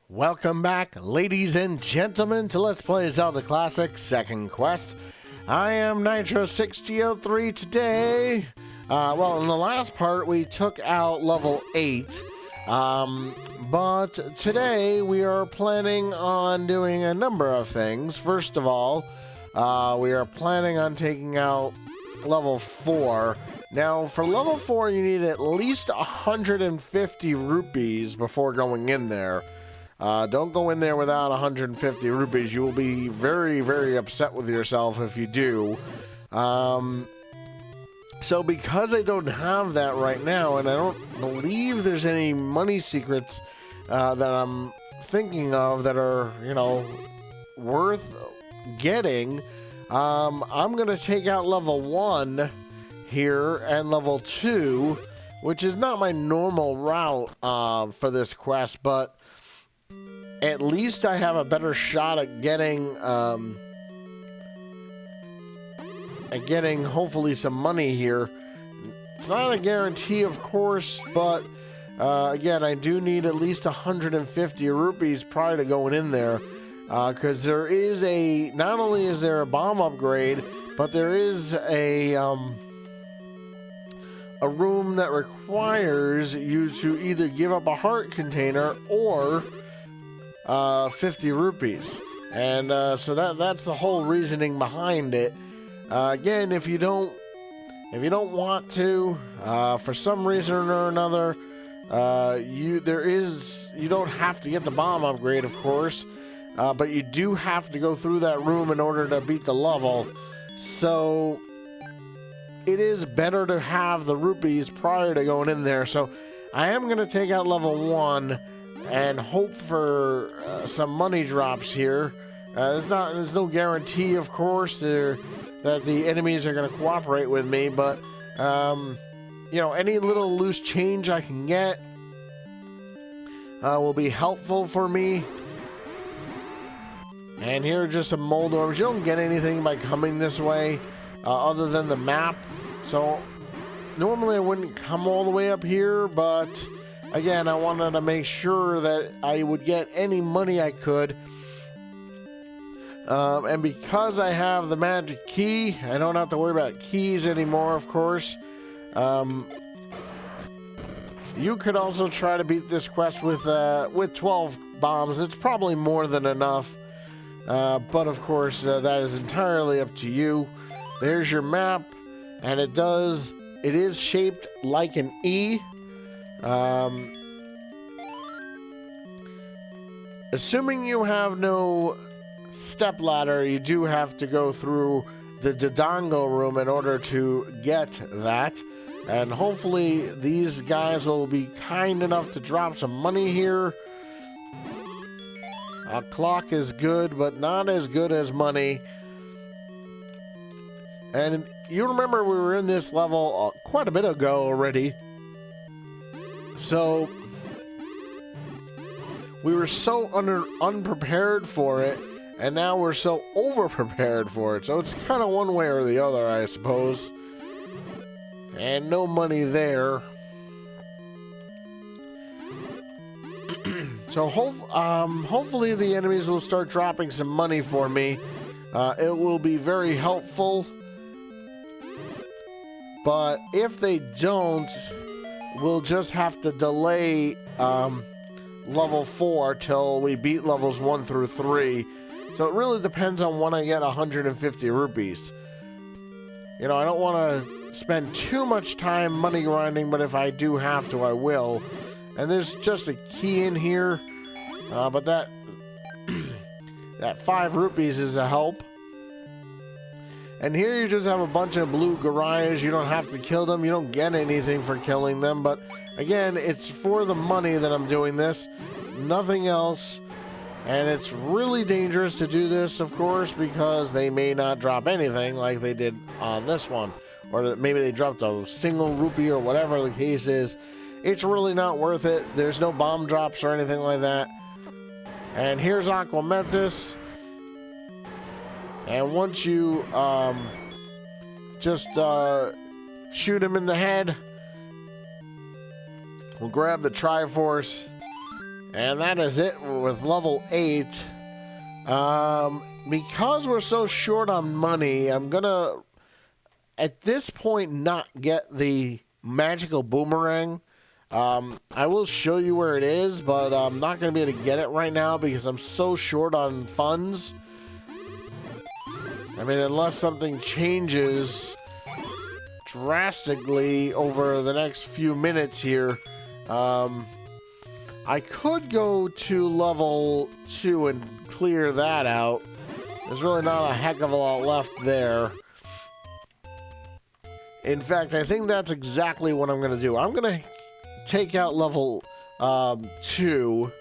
Welcome back, ladies and gentlemen, to Let's Play Zelda Classic Second Quest. I am Nitro6003 today. Well, in the last part, we took out level 8. But today, we are planning on doing a number of things. First of all, we are planning on taking out level 4. Now, for level 4, you need at least 150 rupees before going in there. Don't go in there without 150 rupees. You will be very, very upset with yourself if you do. So because I don't have that right now, and I don't believe there's any money secrets that I'm thinking of that are, you know, worth getting, I'm going to take out level 1 here and level 2, which is not my normal route for this quest, but at least I have a better shot at getting hopefully some money here. It's not a guarantee, of course, but again, I do need at least 150 rupees prior to going in there, because there is not only is there a bomb upgrade, but there is a room that requires you to either give up a heart container or 50 rupees, and so that's the whole reasoning behind it. Again, if you don't want to, for some reason or another, you don't have to get the bomb upgrade, of course, but you do have to go through that room in order to beat the level. So it is better to have the rupees prior to going in there. So I am going to take out level 1 and hope for some money drops here. There's no guarantee, of course, that the enemies are going to cooperate with me, but you know, any little loose change I can get will be helpful for me. And here are just some Moldorms. You don't get anything by coming this way other than the map. So normally I wouldn't come all the way up here, but again, I wanted to make sure that I would get any money I could. And because I have the magic key, I don't have to worry about keys anymore, of course. You could also try to beat this quest with 12 bombs. It's probably more than enough. But of course, that is entirely up to you. There's your map, and it is shaped like an E. Assuming you have no stepladder, you do have to go through the Dodongo room in order to get that. And hopefully these guys will be kind enough to drop some money here. A clock is good, but not as good as money. And you remember we were in this level quite a bit ago already. So we were so unprepared for it, and now we're so over-prepared for it. So it's kind of one way or the other, I suppose. And no money there. So hopefully the enemies will start dropping some money for me. It will be very helpful. But if they don't, we'll just have to delay level 4 till we beat levels 1 through 3. So it really depends on when I get 150 rupees. You know, I don't want to spend too much time money grinding, but if I do have to, I will. And there's just a key in here, but that 5 rupees is a help. And here you just have a bunch of blue Garayas. You don't have to kill them. You don't get anything for killing them. But again, it's for the money that I'm doing this. Nothing else. And it's really dangerous to do this, of course, because they may not drop anything like they did on this one. Or that maybe they dropped a single rupee or whatever the case is. It's really not worth it. There's no bomb drops or anything like that. And here's Aquamentus. And once you just shoot him in the head, we'll grab the Triforce. And that is it with level 8. Because we're so short on money, I'm gonna, at this point, not get the magical boomerang. I will show you where it is, but I'm not gonna be able to get it right now because I'm so short on funds. I mean, unless something changes drastically over the next few minutes here, I could go to level 2 and clear that out. There's really not a heck of a lot left there. In fact, I think that's exactly what I'm going to do. I'm going to take out level 2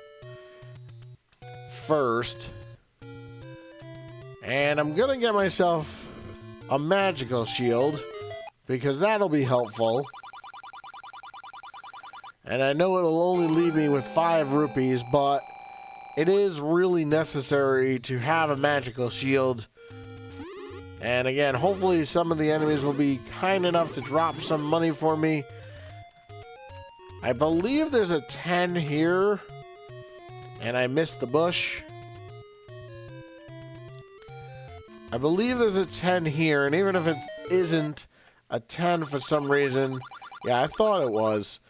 first. And I'm going to get myself a magical shield, because that'll be helpful. And I know it'll only leave me with 5 rupees, but it is really necessary to have a magical shield. And again, hopefully some of the enemies will be kind enough to drop some money for me. I believe there's a 10 here, and I missed the bush. I believe there's a 10 here, and even if it isn't a 10 for some reason, yeah, I thought it was.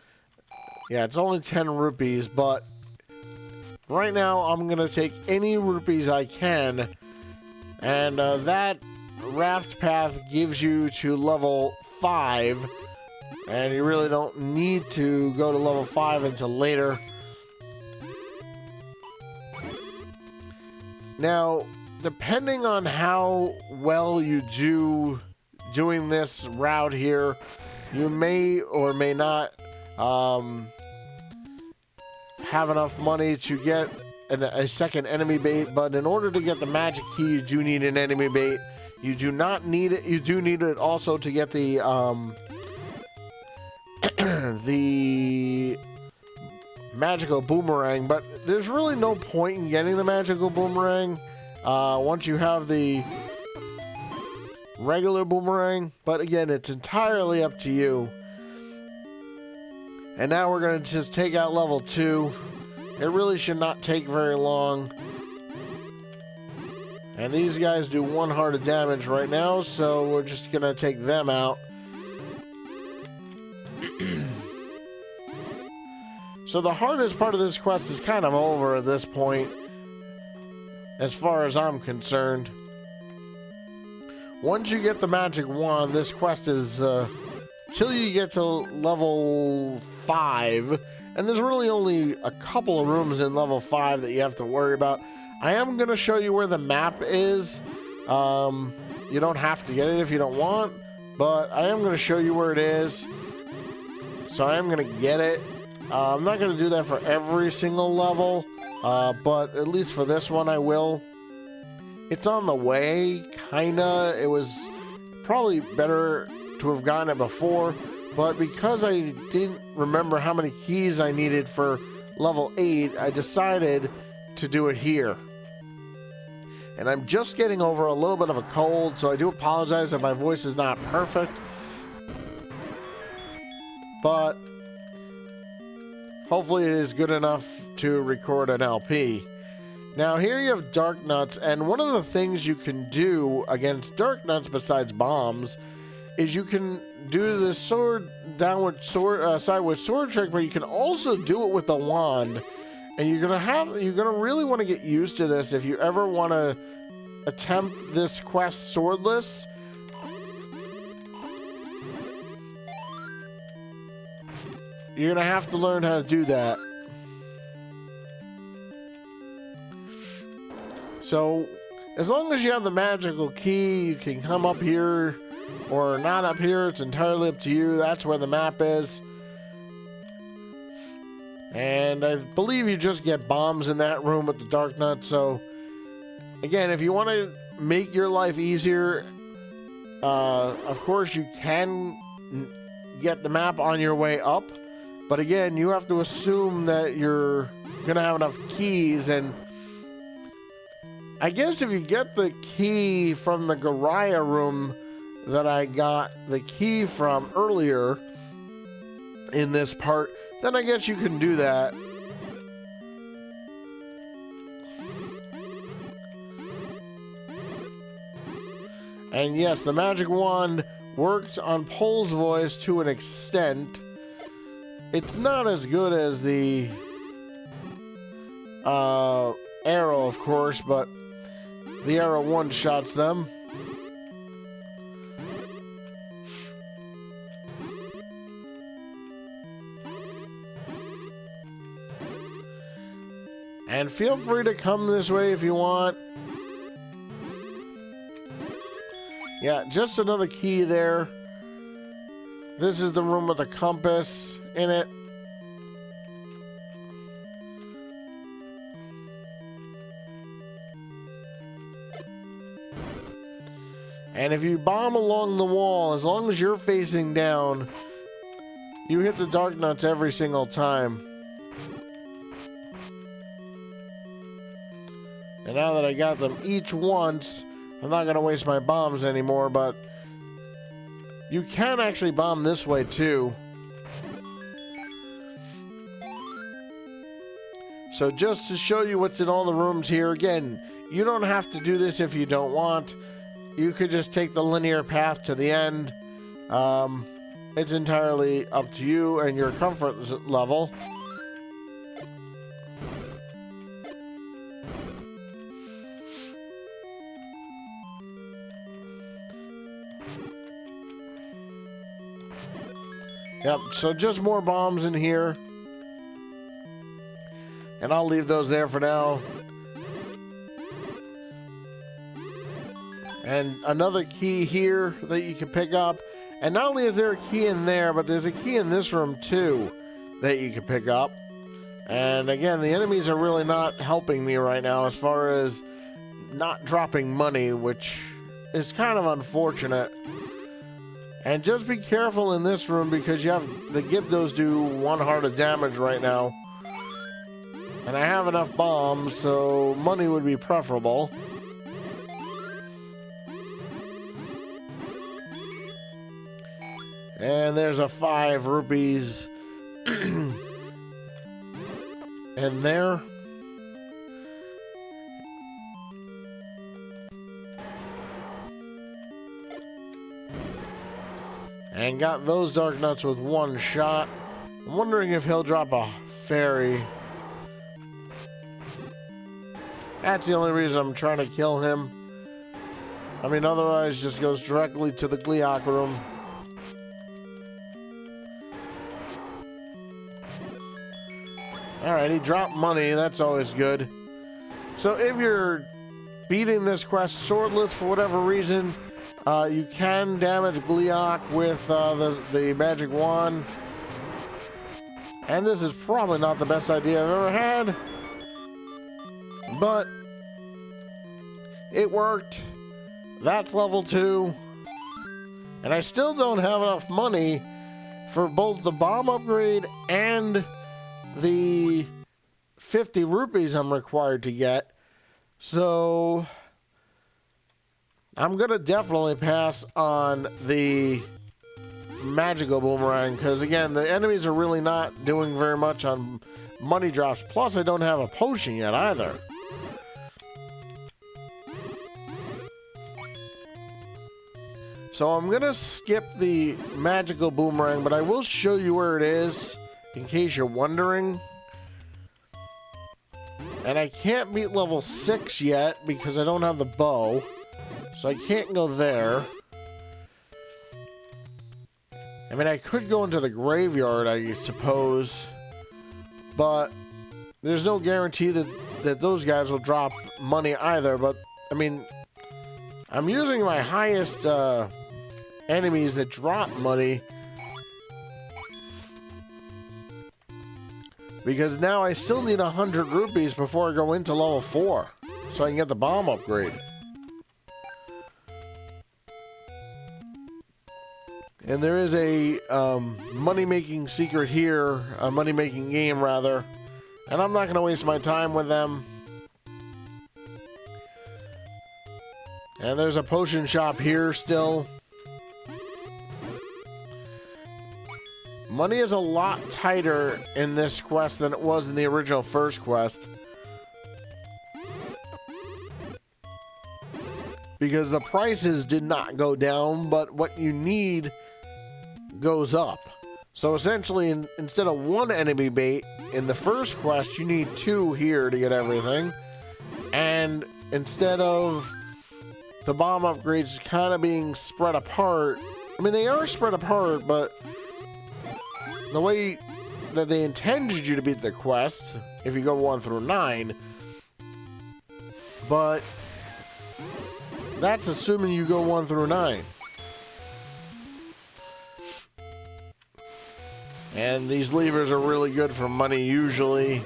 Yeah, it's only 10 rupees, but right now I'm going to take any rupees I can. And that raft path gives you to level 5. And you really don't need to go to level 5 until later. Now, depending on how well you do doing this route here, you may or may not have enough money to get a second enemy bait, but in order to get the magic key, you do need an enemy bait. You do not need it. You do need it also to get the the magical boomerang, but there's really no point in getting the magical boomerang once you have the regular boomerang. But again, it's entirely up to you. And now we're going to just take out level 2. It really should not take very long. And these guys do 1 heart of damage right now, so we're just going to take them out. So the hardest part of this quest is kind of over at this point, as far as I'm concerned. Once you get the magic wand, this quest is till you get to level 5, and there's really only a couple of rooms in level 5 that you have to worry about. I am going to show you where the map is. You don't have to get it if you don't want, but I am going to show you where it is. So I am going to get it. I'm not going to do that for every single level, but at least for this one I will. It's on the way, kinda. It was probably better to have gotten it before, but because I didn't remember how many keys I needed for level 8, I decided to do it here. And I'm just getting over a little bit of a cold, so I do apologize if my voice is not perfect. But hopefully it is good enough to record an LP. Now here you have dark nuts, and one of the things you can do against dark nuts besides bombs is you can do this sideways sword trick, but you can also do it with the wand. And you're gonna really want to get used to this if you ever want to attempt this quest swordless. You're gonna have to learn how to do that. So, as long as you have the magical key, you can come up here or not up here. It's entirely up to you. That's where the map is. And I believe you just get bombs in that room with the dark nut. So, again, if you want to make your life easier, of course you can get the map on your way up. But again, you have to assume that you're going to have enough keys. And I guess if you get the key from the Garaya room that I got the key from earlier in this part, then I guess you can do that. And yes, the magic wand works on Pole's voice to an extent. It's not as good as the arrow, of course, but the arrow one-shots them. And feel free to come this way if you want. Yeah, just another key there. This is the room with the compass in it. And if you bomb along the wall, as long as you're facing down, you hit the dark nuts every single time. And now that I got them each once, I'm not going to waste my bombs anymore, but you can actually bomb this way too. So just to show you what's in all the rooms here, again, you don't have to do this if you don't want. You could just take the linear path to the end. It's entirely up to you and your comfort level. Yep, so just more bombs in here. And I'll leave those there for now. And another key here that you can pick up. And not only is there a key in there, but there's a key in this room too that you can pick up. And again, the enemies are really not helping me right now as far as not dropping money, which is kind of unfortunate. And just be careful in this room because you have the Gyptos do 1 heart of damage right now. And I have enough bombs, so money would be preferable. And there's a 5 rupees in there. And got those dark nuts with 1 shot. I'm wondering if he'll drop a fairy. That's the only reason I'm trying to kill him. I mean, otherwise just goes directly to the Gleeok room. Alright, he dropped money. That's always good. So if you're beating this quest swordless for whatever reason, you can damage Gleeok with the magic wand. And this is probably not the best idea I've ever had. But it worked. That's level 2. And I still don't have enough money for both the bomb upgrade and the 50 rupees I'm required to get. So I'm going to definitely pass on the magical boomerang because, again, the enemies are really not doing very much on money drops. Plus, I don't have a potion yet either. So I'm going to skip the magical boomerang, but I will show you where it is in case you're wondering. And I can't beat level 6 yet because I don't have the bow. So I can't go there. I mean, I could go into the graveyard, I suppose. But there's no guarantee that those guys will drop money either. But, I mean, I'm using my highest enemies that drop money. Because now I still need 100 rupees before I go into level 4. So I can get the bomb upgrade. And there is a money-making secret here, a money-making game rather, and I'm not going to waste my time with them. And there's a potion shop here still. Money is a lot tighter in this quest than it was in the original first quest. because the prices did not go down, but what you need goes up. So essentially, instead of 1 enemy bait in the first quest, you need 2 here to get everything. And instead of the bomb upgrades kind of being spread apart, I mean, they are spread apart, but the way that they intended you to beat the quest, if you go 1 through 9, but that's assuming you go 1 through 9. And these levers are really good for money usually.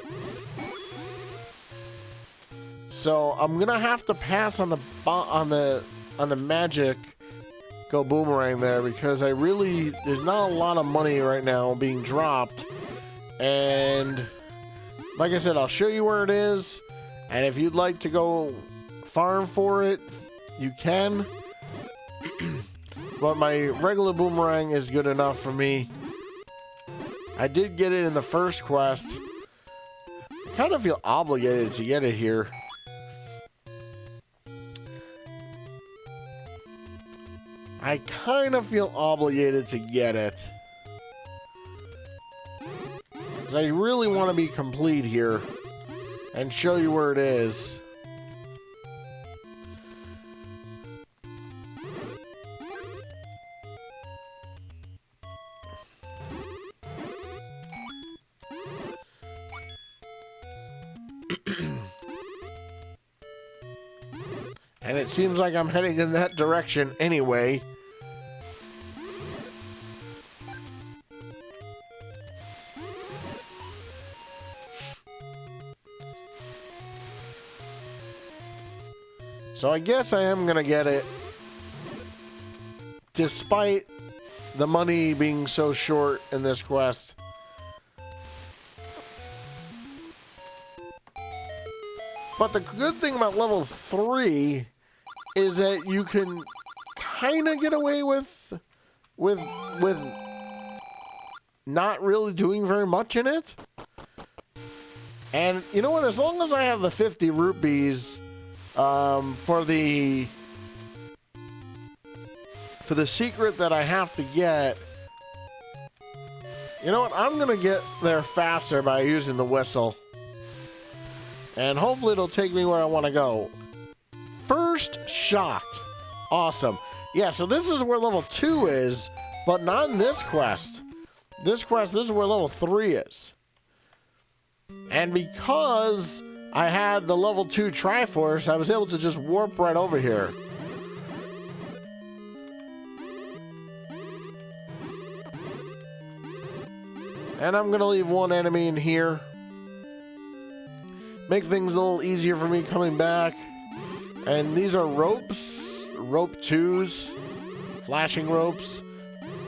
So I'm gonna have to pass on the magic go boomerang there, because there's not a lot of money right now being dropped. And like I said, I'll show you where it is, and if you'd like to go farm for it, you can. But my regular boomerang is good enough for me. I did get it in the first quest. I kind of feel obligated to get it here. I kind of feel obligated to get it, because I really want to be complete here and show you where it is. And it seems like I'm heading in that direction anyway. So I guess I am gonna get it, despite the money being so short in this quest. But the good thing about level 3 is that you can kind of get away with not really doing very much in it. And you know what? As long as I have the 50 rupees for the secret that I have to get, you know what? I'm gonna get there faster by using the whistle. And hopefully it'll take me where I want to go. First shot. Awesome. Yeah, so this is where level 2 is, but not in this quest. This is where level 3 is. And because I had the level 2 Triforce, I was able to just warp right over here. And I'm going to leave 1 enemy in here. Make things a little easier for me coming back. And these are ropes, rope 2s, flashing ropes.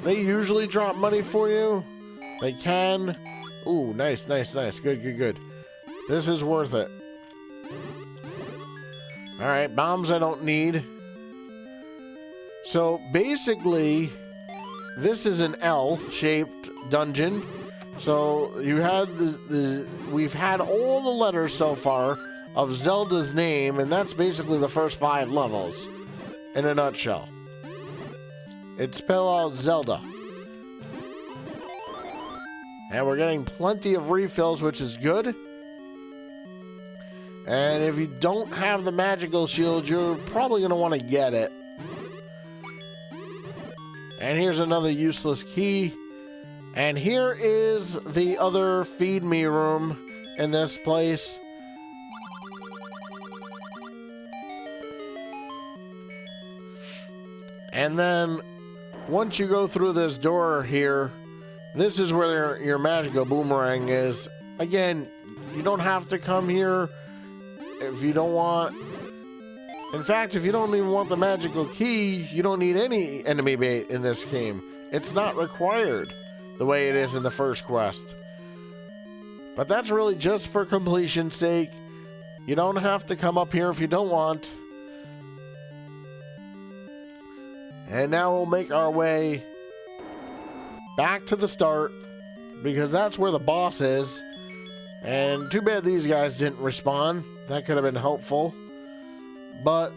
They usually drop money for you. They can. Ooh, nice, nice, nice. Good, good, good. This is worth it. Alright, bombs I don't need. So basically, this is an L-shaped dungeon. So you had we've had all the letters so far of Zelda's name, and that's basically the first 5 levels in a nutshell. It spells out Zelda. And we're getting plenty of refills, which is good. And if you don't have the magical shield, you're probably going to want to get it. And here's another useless key. And here is the other feed me room in this place. And then once you go through this door here, this is where your magical boomerang is. Again, you don't have to come here if you don't want. In fact, if you don't even want the magical key, you don't need any enemy bait in this game. It's not required the way it is in the first quest. But that's really just for completion's sake. You don't have to come up here if you don't want. And now we'll make our way back to the start, because that's where the boss is. And too bad these guys didn't respawn. That could have been helpful. But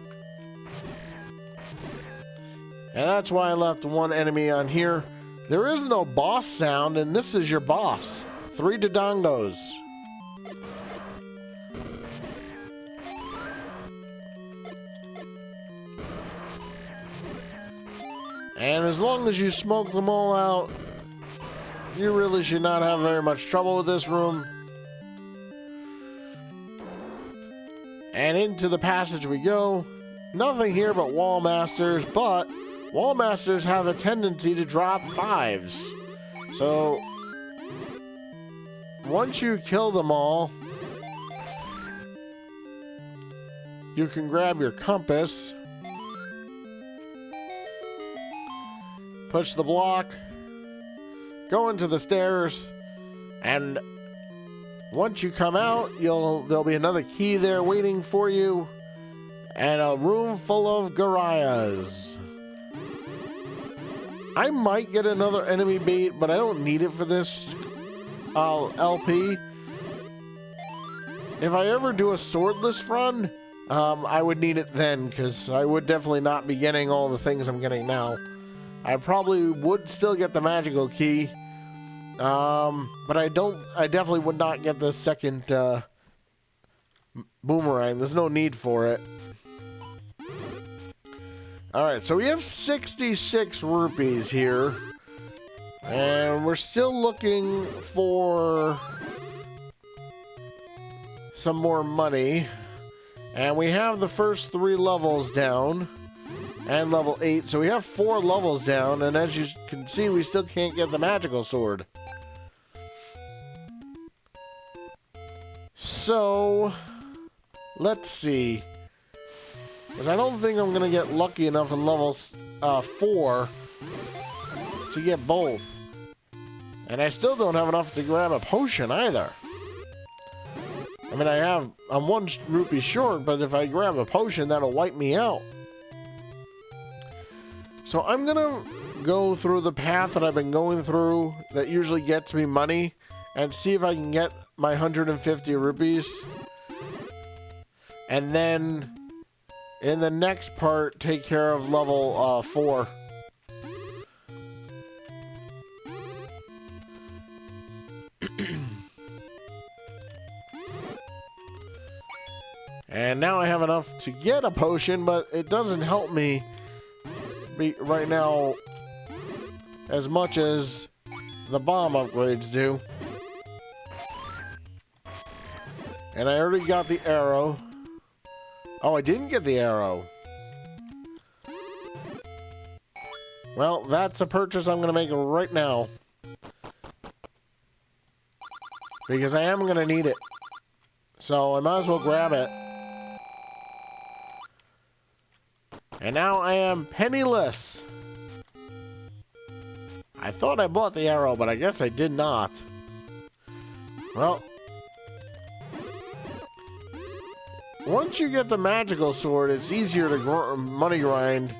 And that's why I left one enemy on here. There is no boss sound, and this is your boss. 3 Dodongos. And as long as you smoke them all out, you really should not have very much trouble with this room. And into the passage we go. Nothing here but wall masters, but wall masters have a tendency to drop 5s. So once you kill them all, you can grab your compass, push the block, go into the stairs, and once you come out, there'll be another key there waiting for you, and a room full of Garayas. I might get another enemy bait, but I don't need it for this LP. If I ever do a swordless run, I would need it then, because I would definitely not be getting all the things I'm getting now. I probably would still get the magical key, but I definitely would not get the second boomerang. There's no need for it. Alright, so we have 66 rupees here, and we're still looking for some more money, and we have the first 3 levels down. And level 8, so we have 4 levels down, and as you can see, we still can't get the magical sword. So, let's see. Because I don't think I'm going to get lucky enough in level 4 to get both. And I still don't have enough to grab a potion either. I mean, I'm 1 rupee short, but if I grab a potion, that'll wipe me out. So I'm going to go through the path that I've been going through that usually gets me money and see if I can get my 150 rupees. And then in the next part, take care of level 4. And now I have enough to get a potion, but it doesn't help me right now as much as the bomb upgrades do. And I already got the arrow. Oh, I didn't get the arrow. Well, that's a purchase I'm going to make right now, because I am going to need it. So I might as well grab it. And now I am penniless. I thought I bought the arrow, but I guess I did not. Well, once you get the magical sword, it's easier to money grind.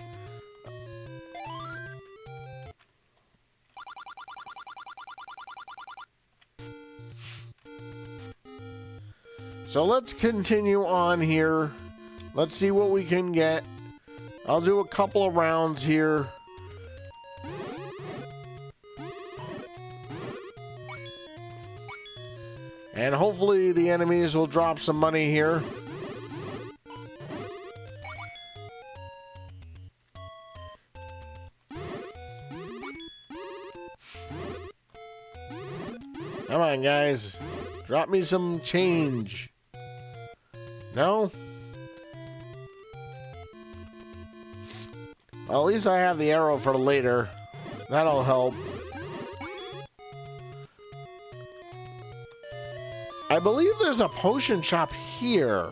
So let's continue on here. Let's see what we can get. I'll do a couple of rounds here. And hopefully the enemies will drop some money here. Come on, guys. Drop me some change. No? Well, at least I have the arrow for later. That'll help. I believe there's a potion shop here.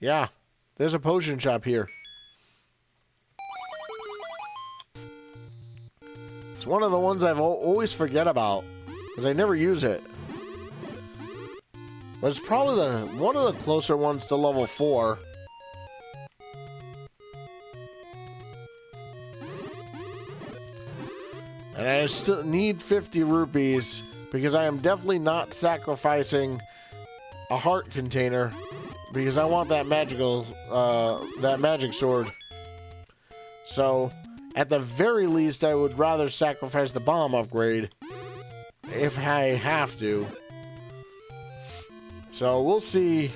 Yeah, there's a potion shop here. It's one of the ones I've always forget about, because I never use it. But it's probably one of the closer ones to level 4. And I still need 50 rupees, because I am definitely not sacrificing a heart container because I want that magic sword. So, at the very least, I would rather sacrifice the bomb upgrade if I have to. So, we'll see.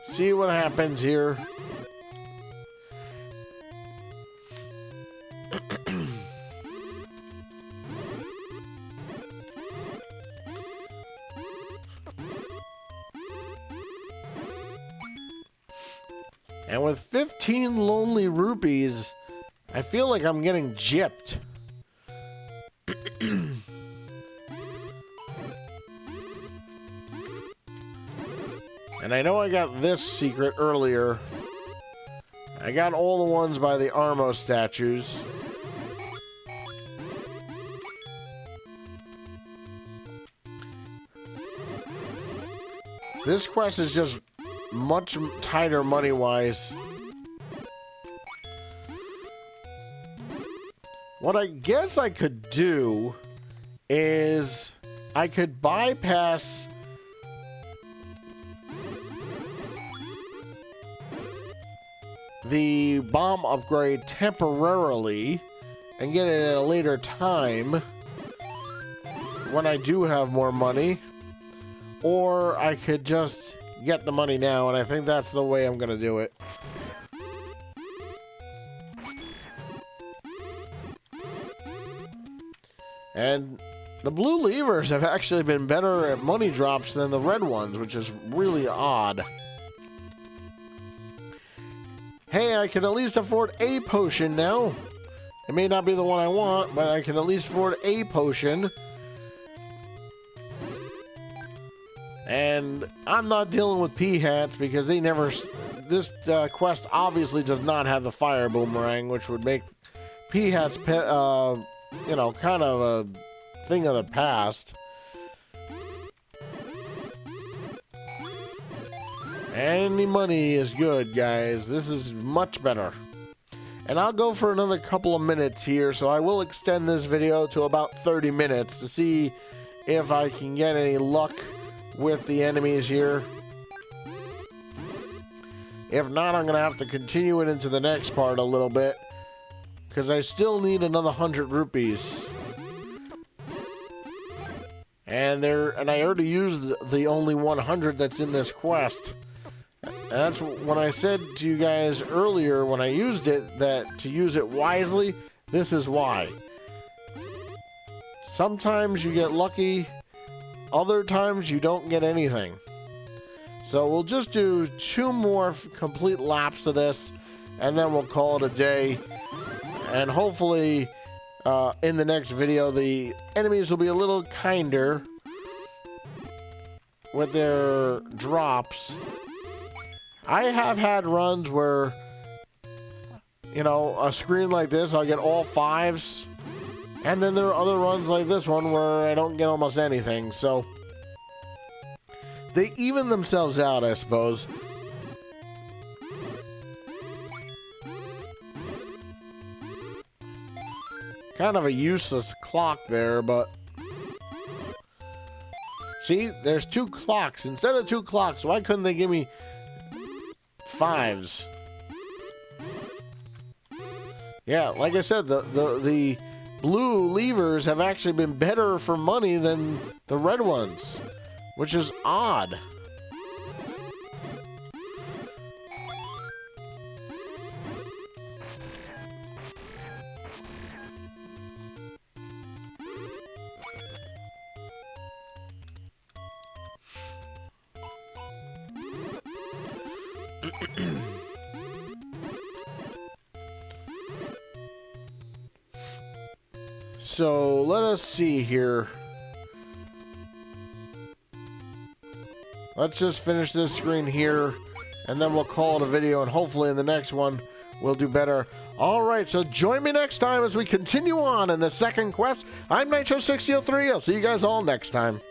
See what happens here. And with 15 lonely rupees, I feel like I'm getting gypped. And I know I got this secret earlier. I got all the ones by the Armo statues. This quest is just much tighter money-wise. What I guess I could do is I could bypass the bomb upgrade temporarily and get it at a later time when I do have more money, or I could just get the money now, and I think that's the way I'm gonna do it. And the blue levers have actually been better at money drops than the red ones, which is really odd. Hey, I can at least afford a potion now. It may not be the one I want, but I can at least afford a potion. And I'm not dealing with P-Hats because they never... This quest obviously does not have the fire boomerang, which would make P-Hats, you know, kind of a thing of the past. Any money is good, guys. This is much better. And I'll go for another couple of minutes here, so I will extend this video to about 30 minutes to see if I can get any luck with the enemies here. If not, I'm going to have to continue it into the next part a little bit, because I still need another 100 rupees. And I already used the only 100 that's in this quest. And that's when I said to you guys earlier when I used it that to use it wisely, this is why. Sometimes you get lucky, other times you don't get anything. So we'll just do 2 more complete laps of this, and then we'll call it a day. And hopefully in the next video the enemies will be a little kinder with their drops. I have had runs where, you know, a screen like this, I'll get all 5s. And then there are other runs like this one where I don't get almost anything. So they even themselves out, I suppose. Kind of a useless clock there, but... See, there's 2 clocks. Instead of 2 clocks, why couldn't they give me 5s? Yeah, like I said, the blue levers have actually been better for money than the red ones, which is odd. So let us see here. Let's just finish this screen here, and then we'll call it a video, and hopefully in the next one we'll do better. All right, so join me next time as we continue on in the second quest. I'm Nitro6003. I'll see you guys all next time.